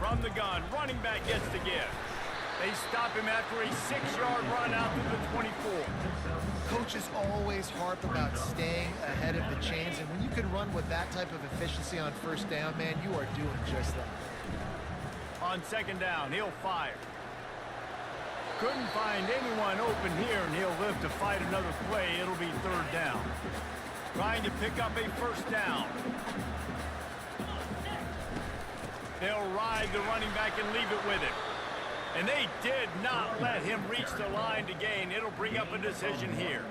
From the gun, running back gets the give. They stop him after a 6-yard run out to the 24. Coaches always harp about staying ahead of the chains, and when you can run with that type of efficiency on first down, man, you are doing just that. On second down, he'll fire. Couldn't find anyone open here, and he'll live to fight another play. It'll be third down. Trying to pick up a first down. They'll ride the running back and leave it with him. And they did not let him reach the line to gain. It'll bring up a decision here.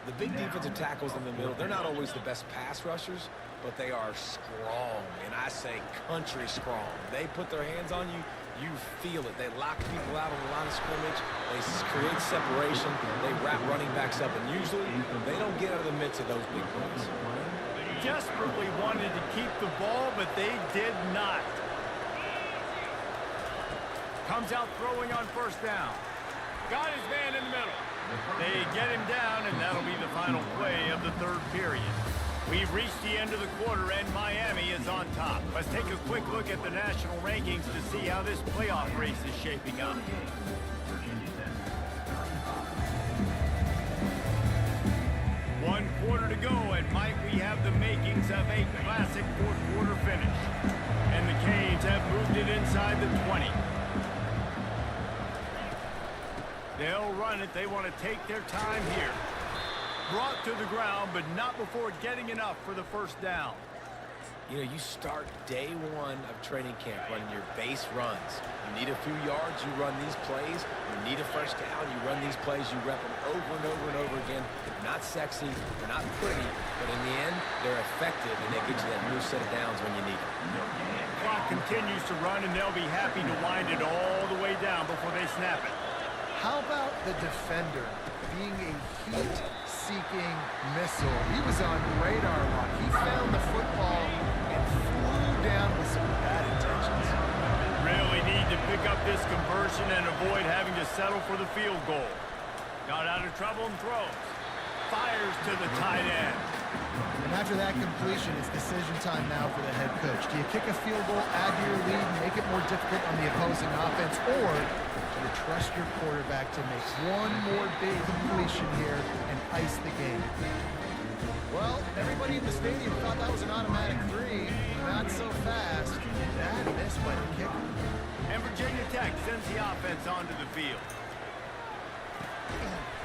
The big defensive tackles in the middle, they're not always the best pass rushers, but they are strong, and I say country strong. They put their hands on you, you feel it. They lock people out on the line of scrimmage. They create separation. They wrap running backs up, and usually they don't get out of the midst of those big plays. Desperately wanted to keep the ball, but they did not. Comes out throwing on first down. Got his man in the middle. They get him down, and that'll be the final play of the third period. We've reached the end of the quarter, and Miami is on top. Let's take a quick look at the national rankings to see how this playoff race is shaping up. One quarter to go, and might we have the makings of a classic fourth-quarter finish. And the Canes have moved it inside the 20. They'll run it. They want to take their time here. Brought to the ground, but not before getting enough for the first down. You know, you start day one of training camp running your base runs. You need a few yards, you run these plays. You need a first down, you run these plays. You rep them over and over and over again. They're not sexy, they're not pretty, but in the end, they're effective, and they get you that new set of downs when you need it. Clock continues to run, and they'll be happy to wind it all the way down before they snap it. How about the defender being a heat-seeking missile? He was on radar lock. He found the football and flew down with some bad intentions. Really need to pick up this conversion and avoid having to settle for the field goal. Got out of trouble and throws. Fires to the tight end. And after that completion, it's decision time now for the head coach. Do you kick a field goal, add to your lead, make it more difficult on the opposing offense, or do you trust your quarterback to make one more big completion here and ice the game? Well, everybody in the stadium thought that was an automatic 3. Not so fast. Bad miss by the kicker. And Virginia Tech sends the offense onto the field.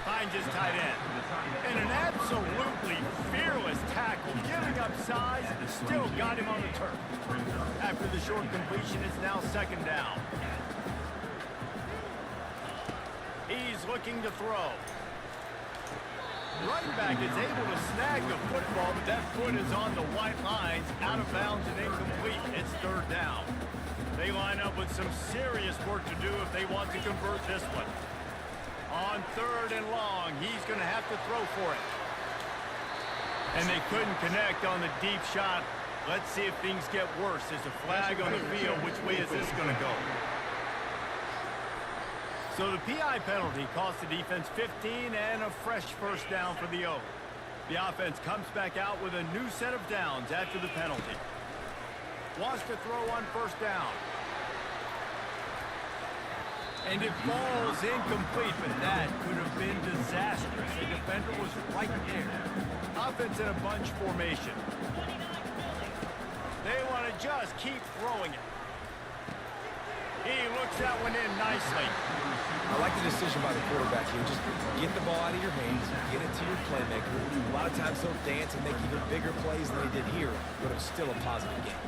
Finds his tight end. And an absolutely fearless tackle, giving up size, still got him on the turf. After the short completion, it's now second down. He's looking to throw. Running back is able to snag the football, but that foot is on the white lines, out of bounds and incomplete. It's third down. They line up with some serious work to do if they want to convert this one. On third and long, he's going to have to throw for it. And they couldn't connect on the deep shot. Let's see if things get worse. There's a flag on the field. Which way is this going to go? So the PI penalty cost the defense 15 and a fresh first down for the Oak. The offense comes back out with a new set of downs after the penalty. Wants to throw on first down. And it falls incomplete, but that could have been disastrous. The defender was right there. Offense in a bunch formation. They want to just keep throwing it. He looks that one in nicely. I like the decision by the quarterback here. Just get the ball out of your hands, get it to your playmaker. A lot of times they'll dance and make even bigger plays than they did here, but it was still a positive game.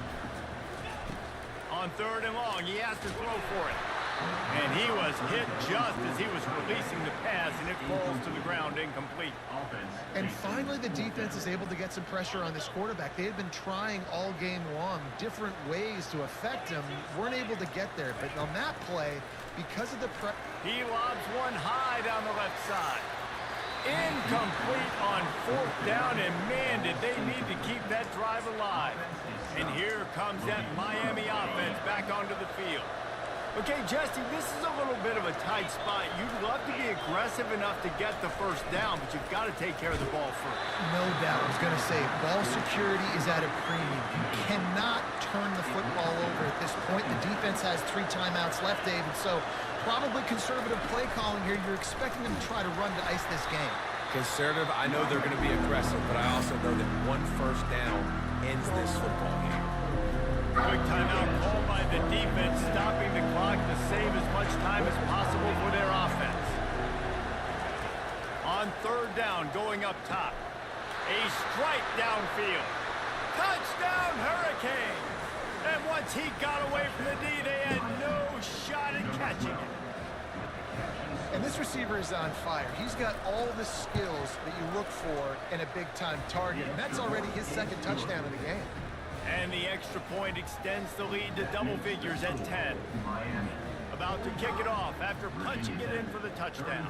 On third and long, he has to throw for it. And he was hit just as he was releasing the pass, and it falls to the ground incomplete. And finally, the defense is able to get some pressure on this quarterback. They had been trying all game long different ways to affect him. Weren't able to get there. But on that play, because of the he lobs one high down the left side. Incomplete on fourth down, and man, did they need to keep that drive alive. And here comes that Miami offense back onto the field. Okay, Jesse, this is a little bit of a tight spot. You'd love to be aggressive enough to get the first down, but you've got to take care of the ball first. No doubt. I was going to say, ball security is at a premium. You cannot turn the football over at this point. The defense has 3 timeouts left, David, so probably conservative play calling here. You're expecting them to try to run to ice this game. Conservative, I know they're going to be aggressive, but I also know that 1 first down ends this football game. Quick timeout called by the defense, stopping the clock to save as much time as possible for their offense. On 3rd down, going up top. A strike downfield. Touchdown, Hurricane! And once he got away from the D, they had no shot at catching it. And this receiver is on fire. He's got all the skills that you look for in a big-time target. And that's already his 2nd touchdown of the game. And the extra point extends the lead to double figures at 10. About to kick it off after punching it in for the touchdown.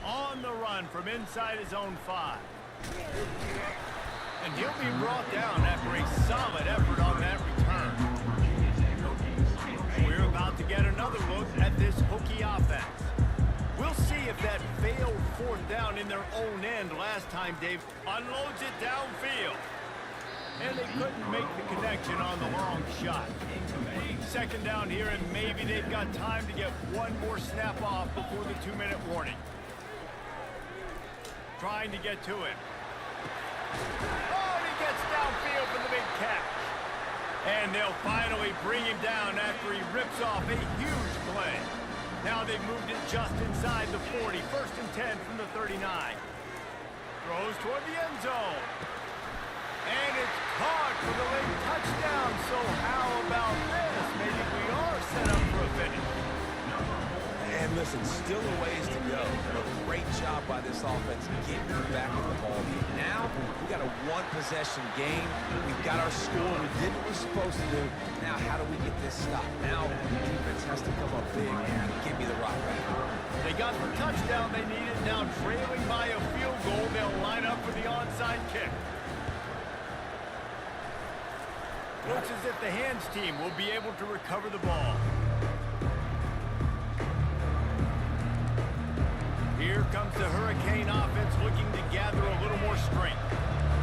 On the run from inside his own 5. And he'll be brought down after a solid effort on that return. We're about to get another look at this hooky offense. We'll see if that failed 4th down in their own end last time Dave unloads it downfield. And they couldn't make the connection on the long shot. 2nd down here, and maybe they've got time to get 1 more snap off before the 2-minute warning. Trying to get to it. Oh, and he gets downfield for the big catch. And they'll finally bring him down after he rips off a huge play. Now they've moved it just inside the 40. 1st and 10 from the 39. Throws toward the end zone. And it's caught for the late touchdown. So how about this? Maybe we are set up for a finish. And listen, still a ways to go. But a great job by this offense getting back in the ball game. Now, we got a 1-possession game. We've got our score. We did what we're supposed to do. Now, how do we get this stopped? Now, the defense has to come up big and give me the rock back. They got the touchdown they needed. Now trailing by a field goal, they'll line up for the onside kick. Looks as if the hands team will be able to recover the ball. Here comes the Hurricane offense looking to gather a little more strength.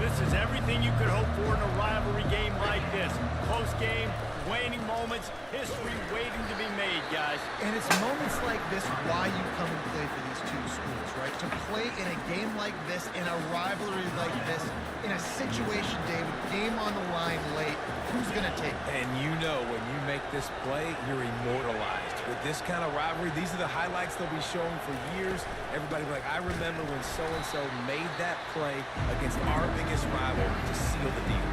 This is everything you could hope for in a rivalry game like this. Close game, waning moments, history waiting to be made, guys. And it's moments like this why you come and play for these 2 schools, right? To play in a game like this, in a rivalry like this, in a situation, David, game on the line late, who's going to take it? And you know when you make this play, you're immortalized. With this kind of rivalry, these are the highlights they'll be showing for years. Everybody will be like, I remember when so-and-so made that play against our biggest rival to seal the deal.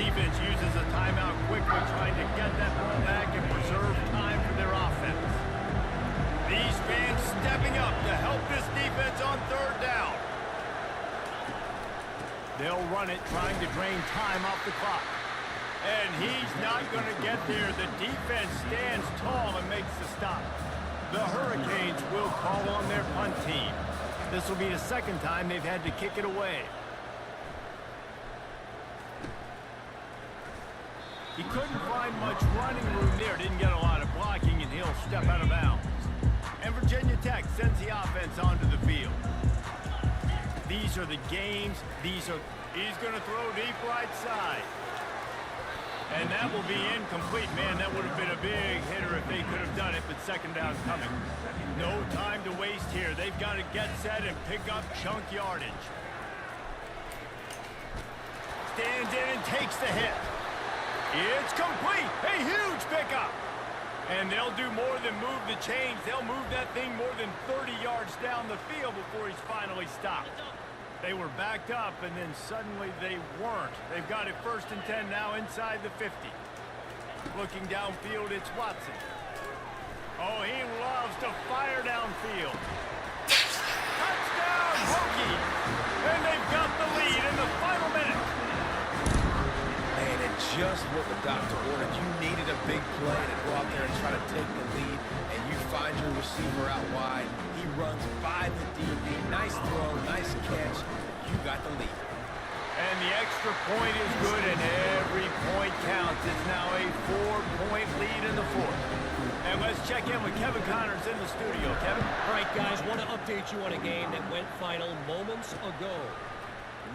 Defense uses a timeout quickly, trying to get that ball back and preserve time for their offense. These fans stepping up to help this defense on 3rd down. They'll run it, trying to drain time off the clock. And he's not going to get there. The defense stands tall and makes the stop. The Hurricanes will call on their punt team. This will be the 2nd time they've had to kick it away. He couldn't find much running room there. Didn't get a lot of blocking, and he'll step out of bounds. And Virginia Tech sends the offense onto the field. These are the games. He's going to throw deep right side. And that will be incomplete. Man, that would have been a big hitter if they could have done it, but 2nd down coming. No time to waste here. They've got to get set and pick up chunk yardage. Stands in and takes the hit. It's complete. A huge pickup. And they'll do more than move the chains. They'll move that thing more than 30 yards down the field before he's finally stopped. They were backed up, and then suddenly they weren't. They've got it 1st and 10 now inside the 50. Looking downfield, it's Watson. Oh, he loves to fire downfield. Touchdown, Hokies! And they've got the lead in the final minute. Man, and just what the doctor ordered. You needed a big play to go out there and try to take the lead, and you find your receiver out wide. He runs by the DB. Nice throw, nice catch. You got the lead. And the extra point is good, and every Every point counts. It's now a 4-point lead in the fourth. And let's check in with Kevin Connors in the studio. Kevin? All right, guys, want to update you on a game that went final moments ago.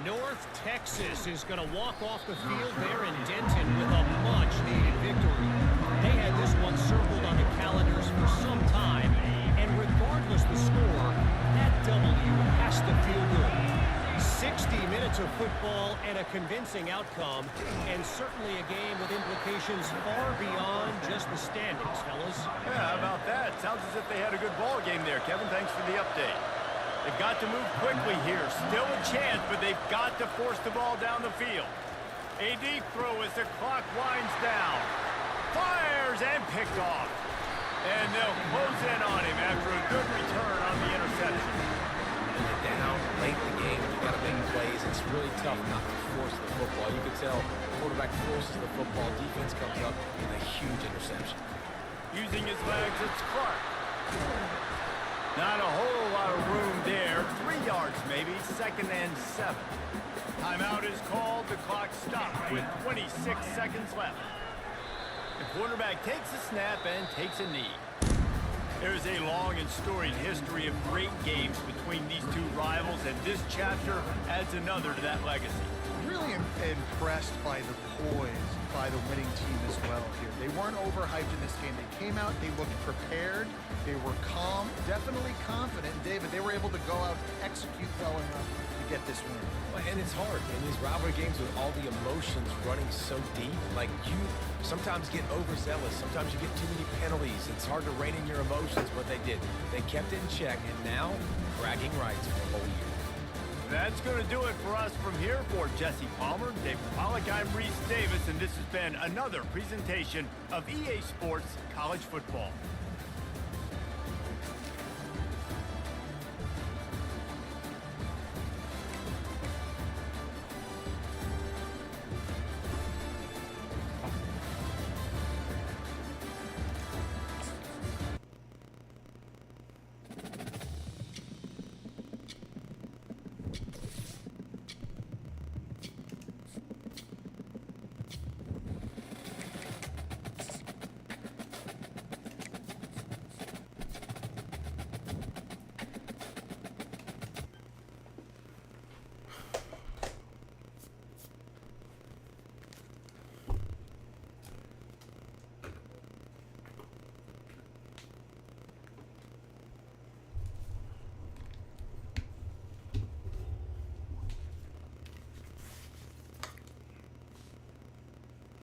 North Texas is going to walk off the field there in Denton with a much-needed victory. They had this one circled on the calendars for some time, and regardless the score, that W has to feel good. 60 minutes of football and a convincing outcome, and certainly a game with implications far beyond just the standings, fellas. Yeah, how about that? Sounds as if they had a good ball game there, Kevin. Thanks for the update. They've got to move quickly here. Still a chance, but they've got to force the ball down the field. A deep throw as the clock winds down. Fires and picked off. And they'll close in on him after a good return on the interception. When you're down late in the game, you got to make plays. It's really tough not to force the football. You can tell the quarterback forces the football. Defense comes up with a huge interception. Using his legs, it's Clark. Not a whole lot of room there. 3 yards maybe, 2nd and 7. Timeout is called. The clock stopped with 26 seconds left. The quarterback takes a snap and takes a knee. There's a long and storied history of great games between these two rivals, and this chapter adds another to that legacy. Really impressed by the poise by the winning team as well here. They weren't overhyped in this game. They came out, they looked prepared, they were calm, definitely confident. David, they were able to go out and execute well enough to get this win. And it's hard in these rivalry games with all the emotions running so deep. Like, you sometimes get overzealous. Sometimes you get too many penalties. It's hard to rein in your emotions, but they did. They kept it in check, and now bragging rights for a whole year. That's going to do it for us from here. For Jesse Palmer, David Pollack, I'm Reese Davis, and this has been another presentation of EA Sports College Football.